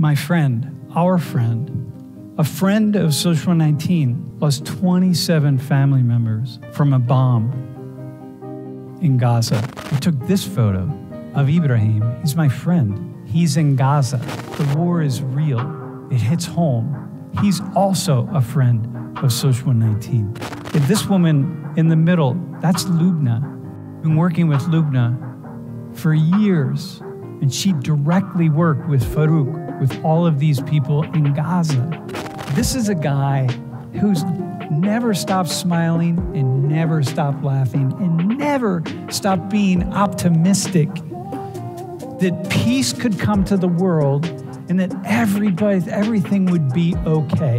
My friend, our friend, a friend of Social 19, lost 27 family members from a bomb in Gaza. I took this photo of Ibrahim. He's my friend. He's in Gaza. The war is real. It hits home. He's also a friend of Social 19. And this woman in the middle, that's Lubna. Been working with Lubna for years, and she directly worked with Farouk, with all of these people in Gaza. This is a guy who's never stopped smiling and never stopped laughing and never stopped being optimistic that peace could come to the world and that everything would be okay.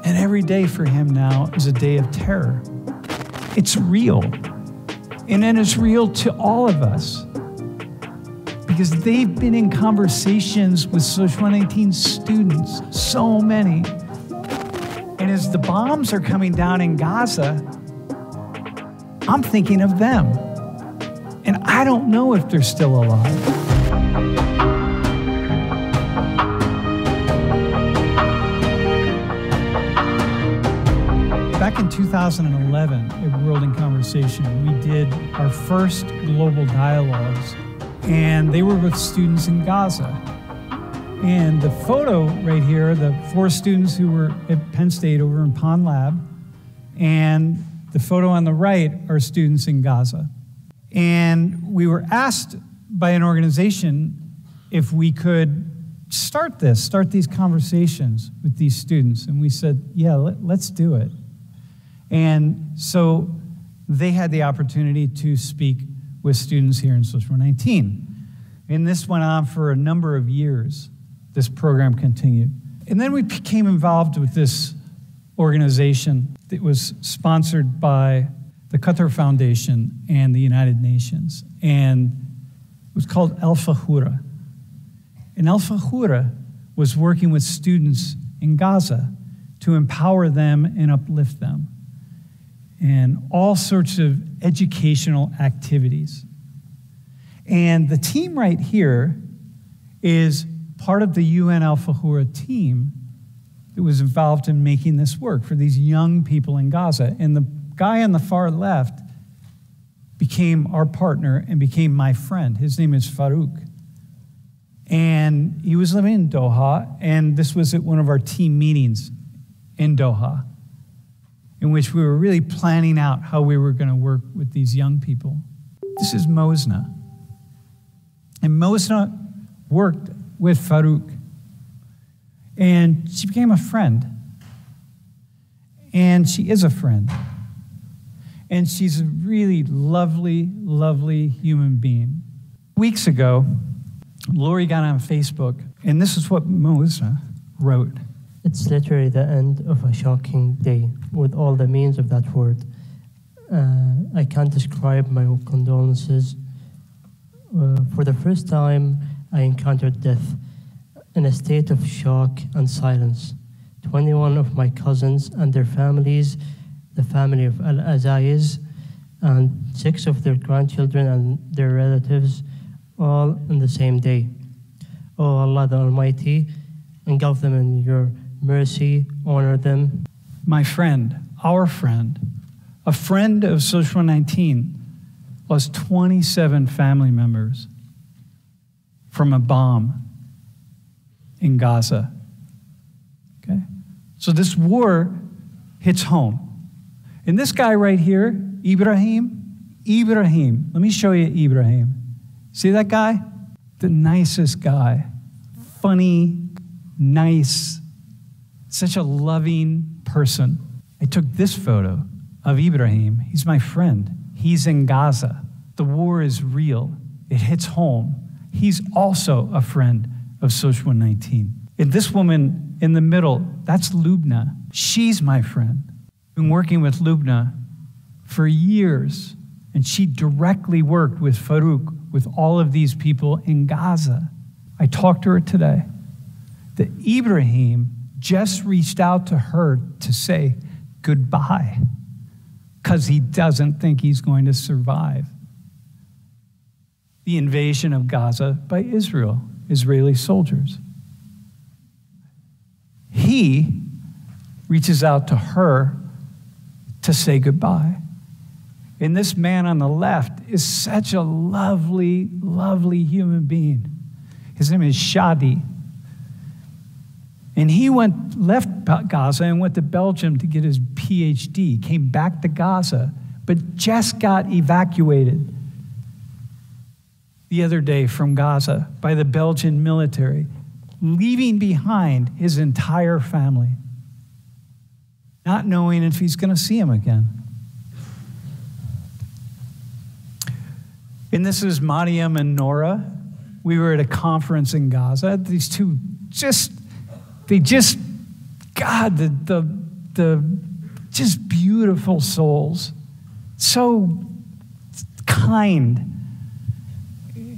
And every day for him now is a day of terror. It's real. And then it's real to all of us, because they've been in conversations with Social 19 students, so many. And as the bombs are coming down in Gaza, I'm thinking of them. And I don't know if they're still alive. Back in 2011 at World in Conversation, we did our first global dialogues, and they were with students in Gaza. And the photo right here, the 4 students who were at Penn State over in Pond Lab, and the photo on the right are students in Gaza. And we were asked by an organization if we could start these conversations with these students. And we said, yeah, let's do it. And so they had the opportunity to speak with students here in Social 19. And this went on for a number of years. This program continued. And then we became involved with this organization that was sponsored by the Qatar Foundation and the United Nations. And it was called Al Fahura. And Al Fahura was working with students in Gaza to empower them and uplift them, and all sorts of educational activities. And the team right here is part of the UN Al Fahura team that was involved in making this work for these young people in Gaza. And the guy on the far left became our partner and became my friend. His name is Farouk. And he was living in Doha, and this was at one of our team meetings in Doha, in which we were really planning out how we were going to work with these young people. This is Mosna. And Mosna worked with Farouk. And she became a friend. And she is a friend. And she's a really lovely, lovely human being. Weeks ago, Lori got on Facebook, and this is what Mosna wrote. It's literally the end of a shocking day, with all the means of that word. I can't describe my condolences. For the first time, I encountered death in a state of shock and silence. 21 of my cousins and their families, the family of Al-Azayis, and 6 of their grandchildren and their relatives, all in the same day. Oh Allah the Almighty, engulf them in your mercy, honor them. My friend, our friend, a friend of Social 19, lost 27 family members from a bomb in Gaza. Okay? So this war hits home. And this guy right here, Ibrahim, let me show you Ibrahim. See that guy? The nicest guy. Funny, nice, such a loving person. I took this photo of Ibrahim. He's my friend. He's in Gaza. The war is real. It hits home. He's also a friend of Social 19. And this woman in the middle, that's Lubna. She's my friend. Been working with Lubna for years, and she directly worked with Farouk, with all of these people in Gaza. I talked to her today. That Ibrahim just reached out to her to say goodbye, because he doesn't think he's going to survive the invasion of Gaza by Israeli soldiers. he reaches out to her to say goodbye. And this man on the left is such a lovely, lovely human being. His name is Shadi. And he left Gaza and went to Belgium to get his PhD, came back to Gaza, but just got evacuated the other day from Gaza by the Belgian military, leaving behind his entire family, not knowing if he's going to see him again. And this is Mariam and Nora. We were at a conference in Gaza. These two God, the just beautiful souls. So kind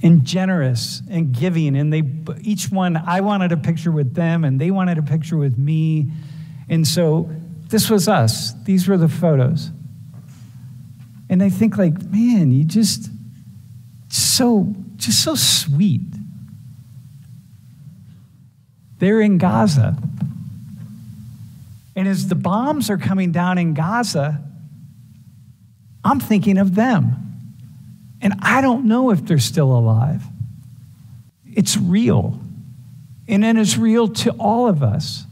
and generous and giving. And each one, I wanted a picture with them and they wanted a picture with me. And so this was us. These were the photos. And I think like, man, you just so sweet. They're in Gaza. And as the bombs are coming down in Gaza, I'm thinking of them. And I don't know if they're still alive. It's real. And then it's real to all of us.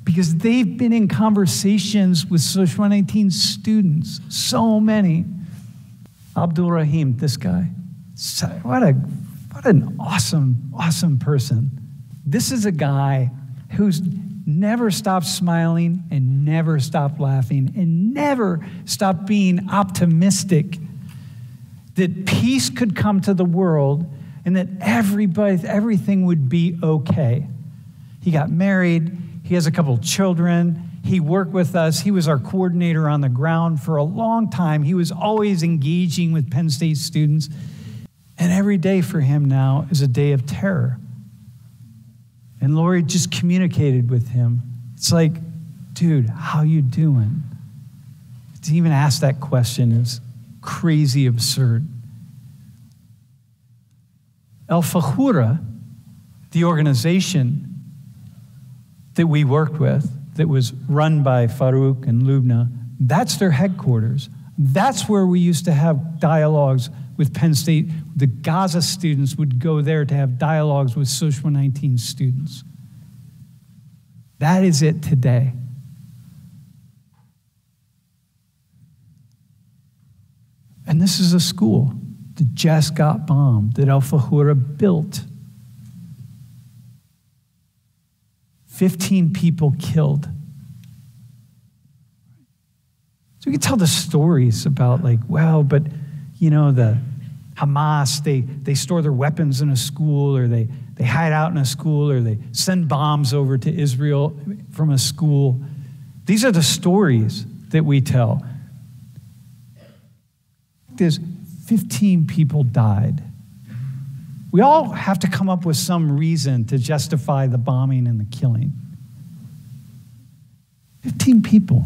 Because they've been in conversations with Social 19 students, so many. Abdul Rahim, this guy. What an awesome person. This is a guy who's never stopped smiling and never stopped laughing and never stopped being optimistic that peace could come to the world and that everything would be okay. He got married. He has a couple of children. He worked with us. He was our coordinator on the ground for a long time. He was always engaging with Penn State students. And every day for him now is a day of terror. And Lori just communicated with him. It's like, dude, how you doing? To even ask that question is crazy absurd. El Fahura, the organization that we worked with, that was run by Farouk and Lubna, that's their headquarters. That's where we used to have dialogues with Penn State. The Gaza students would go there to have dialogues with Social 19 students. That is it today. And this is a school that just got bombed, that El Fahura built. 15 people killed. So we can tell the stories about like, well, but the Hamas, they store their weapons in a school, or they hide out in a school, or they send bombs over to Israel from a school. These are the stories that we tell. There's 15 people died. We all have to come up with some reason to justify the bombing and the killing. 15 people.